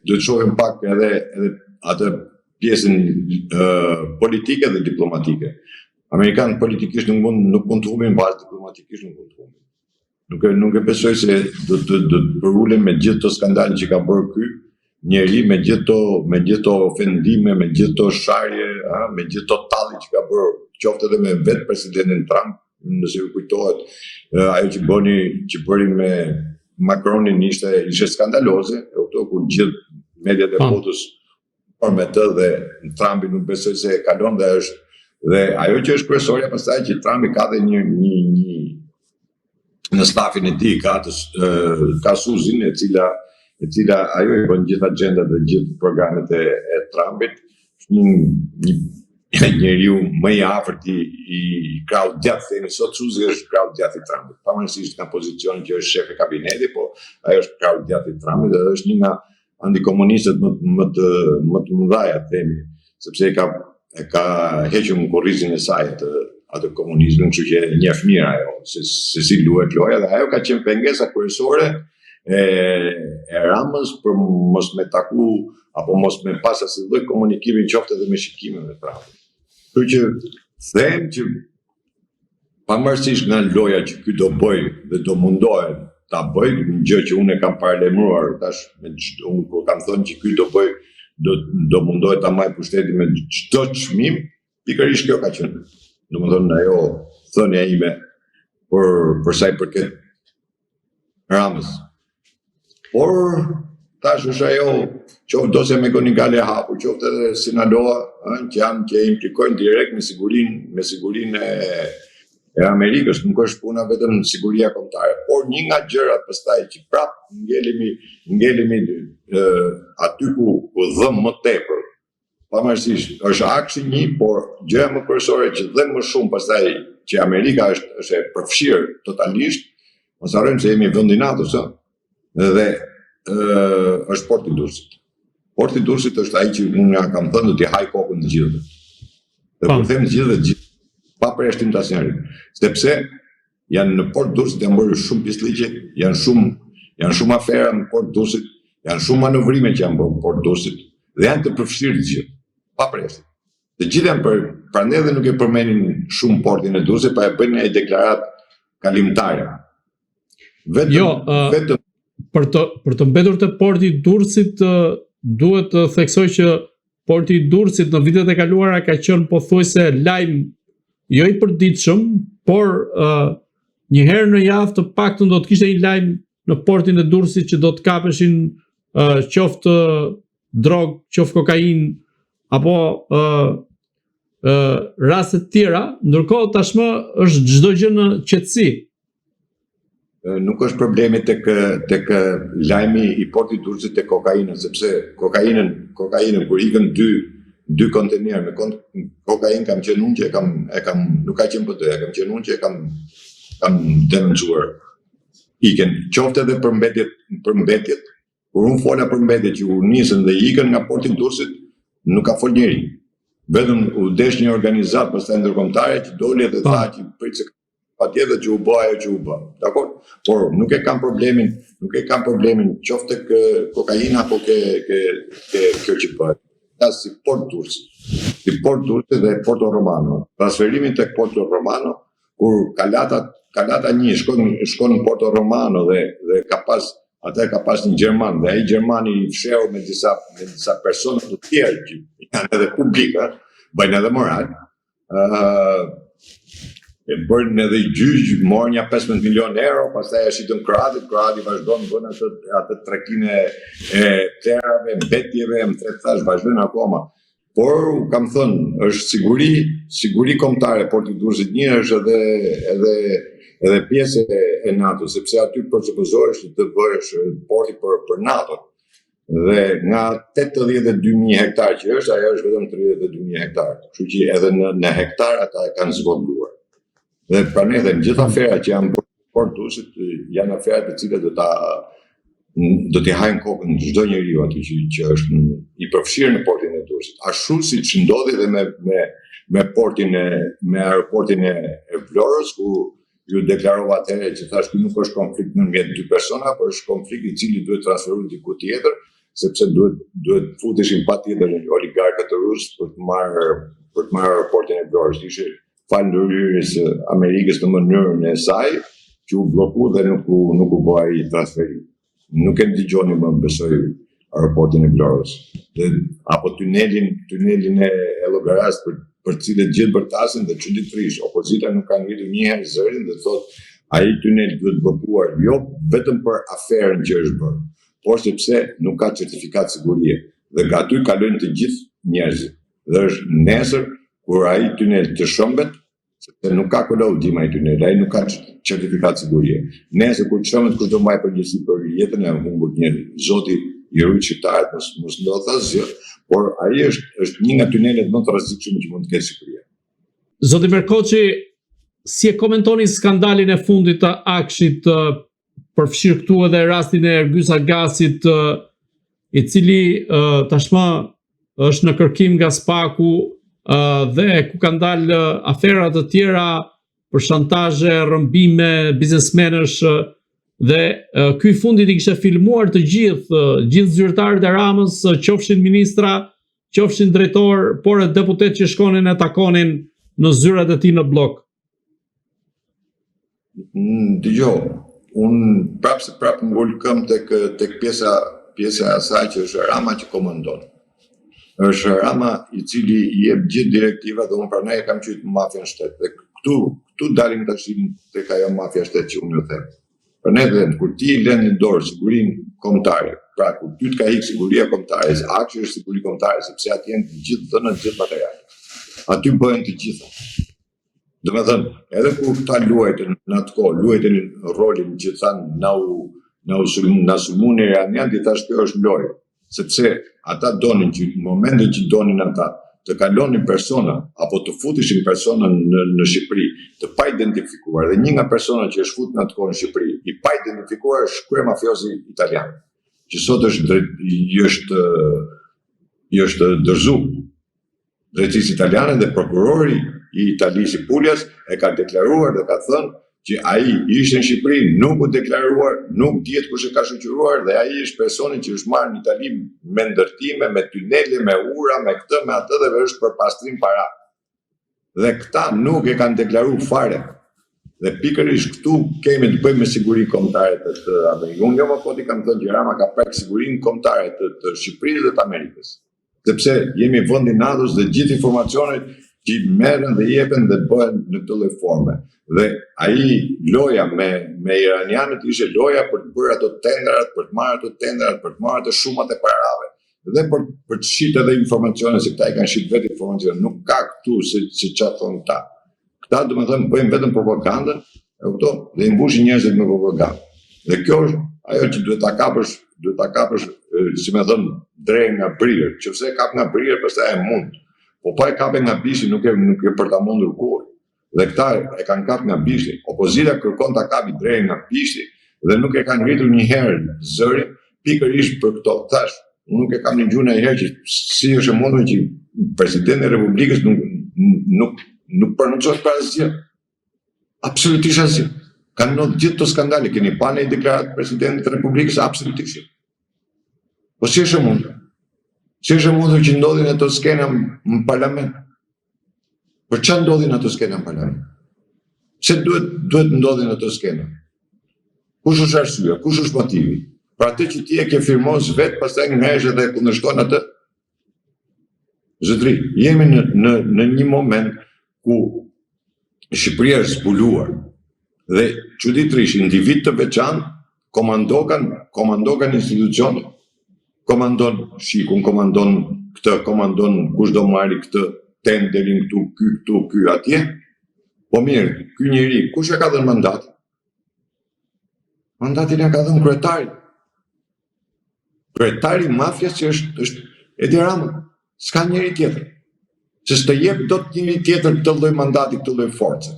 duhet shohim pak edhe atë pjesën politike dhe diplomatike. Amerikanët politikisht nuk mund të humbin, pas diplomatikisht nuk mund të humbin. Nuk e besoj se do të përulen me gjithë të skandalin që ka bërë ky njeri, me gjithë të ofendime, me gjithë të sharje, me gjithë të talli që ka bërë, qoftë edhe me vetë presidentin Trump, nëse ju kujtohet, ajo që bëri me Macronin ishte skandaloze, kur gjithë mediat e botës por me të dhe Trumpi nuk besoj se kalon dhe është. Dhe ajo që është kryesorja pastaj që Trumpi ka dhe një në stafin e tij ka Suzin e cila ajo i bën gjithë agjendat dhe gjithë programet e Trumpit. Një njeriu më i afërt i krahut djathtë, themi sot Suzi është krahut djathtë i Trumpit. Pavarësisht nga pozicioni që është shef e kabinetit, po ajo është krahut djathtë i Trumpit dhe është një nga antikomunistët më të mëdhaja, themi, sepse e ka hequr në korrizin e saj atë komunizmin, kështu që njeh mirë ajo se si luhet loja dhe ajo ka qenë pengesa kryesore e Ramës për mos me taku apo mos me pas asnjë lloj komunikimi qoftë edhe me shikimin e Trumpit. Kështu që them që pavarësisht nga loja që ky do bëj dhe do mundohet ta bëj, një gjë që unë e kam paralajmëruar tash unë kur kam thënë që ky do bëj do mundohet ta marrë pushtetin me çdo çmim, pikërisht kjo ka qenë. Domethënë ajo thënia ime për sa i përket Ramës. Por tash është ajo qoftë dosja me Konigale e hapur, qoftë edhe Sinaloa, që implikojnë direkt me sigurinë e Amerikës, nuk është puna vetëm siguria kombëtare, por një nga gjërat pastaj që prapë ngelemi aty ku dhëm më tepër, pavarësisht është aksi një, por gjëja më kryesore që dhe më shumë pastaj që Amerika është e përfshirë totalisht, mos harrojmë se jemi vendi i NATO-s, dhe është Porti i Durrësit. Porti i Durrësit është ai që unë ja kam thënë do t'i haj kokën të gjithëve. Dhe kur them të gjithë pa përjashtim të asnjëri, sepse janë në Port Durrësit janë bërë shumë pisligje, janë shumë afera në Port Durrësit, janë shumë manovrime që janë bërë në Port Durrësit dhe janë të përfshirë të gjithë, pa përjashtim. Të gjithë janë prandaj edhe nuk e përmenin shumë Portin e Durrësit, pa e bënë një deklaratë kalimtare. Vetëm për të mbetur te Porti i Durrësit duhet të theksoj që Porti i Durrësit në vitet e kaluara ka qenë pothuajse lajm jo i përditshëm, por një herë në javë të paktën do të kishte një lajm në Portin e Durrësit që do të kapeshin qoftë drog, qoftë kokainë apo raste të tjera, ndërkohë tashmë është çdo gjë në qetësi. Nuk është problemi tek lajmi i Portit Durrësit te kokaina, sepse kokainën kur ikën dy kontener me kokainë kam qenë unë që nuk ka qenë PD, kam qenë unë që kam denoncuar. Ikën qoftë edhe për mbetjet, kur unë fola për mbetjet që u nisën dhe ikën nga Porti i Durrësit, nuk ka fol njeri. Vetëm u desh një organizat pastaj ndërkombëtare që doli dhe tha që prit se patjetër që u bë ajo që u bë. Dakor? Por nuk e kam problemin qoftë tek kokaina apo ke kjo që bëhet. Si Port Durrësit dhe Porto Romano. Transferimin tek Porto Romano, kur Kalata 1 shkon në Porto Romano dhe ka pas një gjerman dhe ai gjermani i fshehur me disa persona të tjerë që janë edhe publika, bëjnë edhe moral. E bërën edhe i gjyq, morën një 15 milion euro, pastaj e shitën Kroati vazhdon bën atë tregtinë e plerave, mbetjeve, më thash vazhdojnë akoma. Por kam thënë, është siguri kombëtare Porti i Durrësit një është edhe pjesë e NATO, sepse aty përsupozohesh të bëhesh porti për NATO. Dhe nga 82.000 hektar që është, ajo është vetëm 32.000 hektar. Kështu që edhe në hektar ata e kanë zvogëluar. Dhe pranë edhe gjithë aferat që janë bërë Port Durrësit janë aferat të cilat do t'i hajnë kokën çdo njeriu aty që është i përfshirë në Portin e Durrësit. Ashtu siç ndodhi edhe me aeroportin e Vlorës, ku ju deklarova atëherë që thash që nuk është konflikt ndërmjet dy persona, por është konflikt i cili duhet transferuar diku tjetër, sepse duhet futeshin patjetër oligarkët rusë për të marrë raportin e Vlorës. Ishte falë ndërhyrjes së Amerikës në mënyrën e saj që u blloku dhe nuk u bë ai transferim. Nuk e dëgjoni më besoj raportin e Vlorës. Apo tunelin e Llogaras për cilët gjithë bërtasin dhe çuditërisht opozita nuk ka ngritur një herë zërin dhe thotë ai tunel duhet bllokuar jo vetëm për aferën që është bërë, por sepse nuk ka certifikat sigurie dhe nga aty kalojnë të gjithë njerëzit. Dhe është nesër kur ai tunel të shëmbet, sepse nuk ka kolaudim ai tunel, ai nuk ka certifikat sigurie. Nesër kur të shëmbet kush do mbaj përgjegjësi për jetën e humbur njerëzit. Zoti i rujt shqiptarët mos ndodh asgjë, por ai është një nga tunelet më të rrezikshme që mund të ketë Shqipëria. Zoti Merkoçi, si e komentoni skandalin e fundit të Akshit, përfshirë këtu edhe rastin e Ergys Agasit, i cili tashmë është në kërkim nga Spaku dhe ku kanë dalë afera të tjera për shantazhe, rrëmbime, biznesmenësh dhe ky i fundit i kishte filmuar të gjithë zyrtarët e Ramës, qofshin ministra, qofshin drejtor, por e deputet që shkonin e takonin në zyrat e tij në blok. Dëgjoj, unë prapë ngul këmbë tek pjesa e asaj që është Rama që komandon. Është Rama i cili i jep gjithë direktivat dhe unë pranaj e kam qytë mafia në shtetë. Dhe këtu dalim tash tek ajo mafia shtetë që unë ju them. Prandaj them, kur ti lën në dorë sigurinë kombëtare, pra kur ty të ka ikë siguria kombëtare, Akshi është siguri kombëtare sepse aty janë të gjithë dhënat, të gjithë materialet. Aty bëhen të gjitha. Domethënë, edhe kur këta luajtën në atë kohë, luajtën rolin që thanë na sulmun iranian, ti thash kjo është lojë, sepse ata donin që në momentin që donin ata të kalonin persona apo të futishin persona në Shqipëri të pa identifikuar, dhe një nga persona që është futur në atë kohë në Shqipëri i pa identifikuar është kryemafiozi italian, që sot është dërzu drejtësisë italiane dhe prokurori i Italisë i Puljas e ka deklaruar dhe ka thënë që ai ishte në Shqipëri, nuk u deklaruar, nuk dihet kush e ka shoqëruar dhe ai është personi që është marrë në Itali me ndërtime, me tunele, me ura, me këtë, me atë dhe është për pastrim para. Dhe këta nuk e kanë deklaruar fare. Dhe pikërisht këtu kemi të bëjmë me siguri kombëtare të Amerikës. Unë jo më poti kam thënë që Rama ka prek sigurinë kombëtare të Shqipërisë dhe të Amerikës. Sepse jemi vendi i NATO dhe gjithë informacionet që merren dhe jepen dhe bëhen në këtë lloj forme. Dhe ai loja me iranianët ishte loja për të bërë ato tendrat, për të marrë ato tendrat, për të marrë ato shumat e parave dhe për të shit edhe informacione, se këta i kanë shit vetë informacione. Nuk ka këtu se çfarë thonë këta. Këta domethënë bëjnë vetëm propagandën, e kupton, dhe i mbushin njerëzit me propagandë. Dhe kjo është ajo që duhet ta kapësh, si më thon, drejt nga brirë. Nëse kap nga brirë, pastaj e mund. Po pa e kapë nga bishi nuk e për ta mundur kurrë. Dhe këta e kanë kapë nga bishti. Opozita kërkon ta kapi drejt nga bishti dhe nuk e kanë ngritur një herë zërin pikërisht për këto. Thash, unë nuk e kam një gjuhë ndonjëherë që si është e mundur që presidenti i Republikës nuk prononcohet për asgjë. Absolutisht asgjë. Kanë ndodhur gjithë këto skandale, keni pa në deklaratë presidentit të Republikës absolutisht. Po si është e mundur? Si është e mundur që ndodhin ato skena në parlament? Për çfarë ndodhin ato skena në parlament? Pse duhet ndodhin ato skena? Kush është arsyeja? Kush është motivi? Për atë që ti e ke firmos vetë, pastaj ngrehesh dhe kundërshton atë? Zotri, jemi në një moment ku Shqipëria është zbuluar dhe çuditërisht individ të veçantë komandokan institucione. Komandon shikun, komandon këtë, komandon kush do marri këtë tenderin këtu, ky atje. Po mirë, ky njeri, kush e ka dhënë mandatin? Mandatin e ka dhënë kryetari. Kryetari i mafias që është Edi Rama. S'ka njeri tjetër. Se s'të jep dot njeri tjetër këtë lloj mandati, këtë lloj force.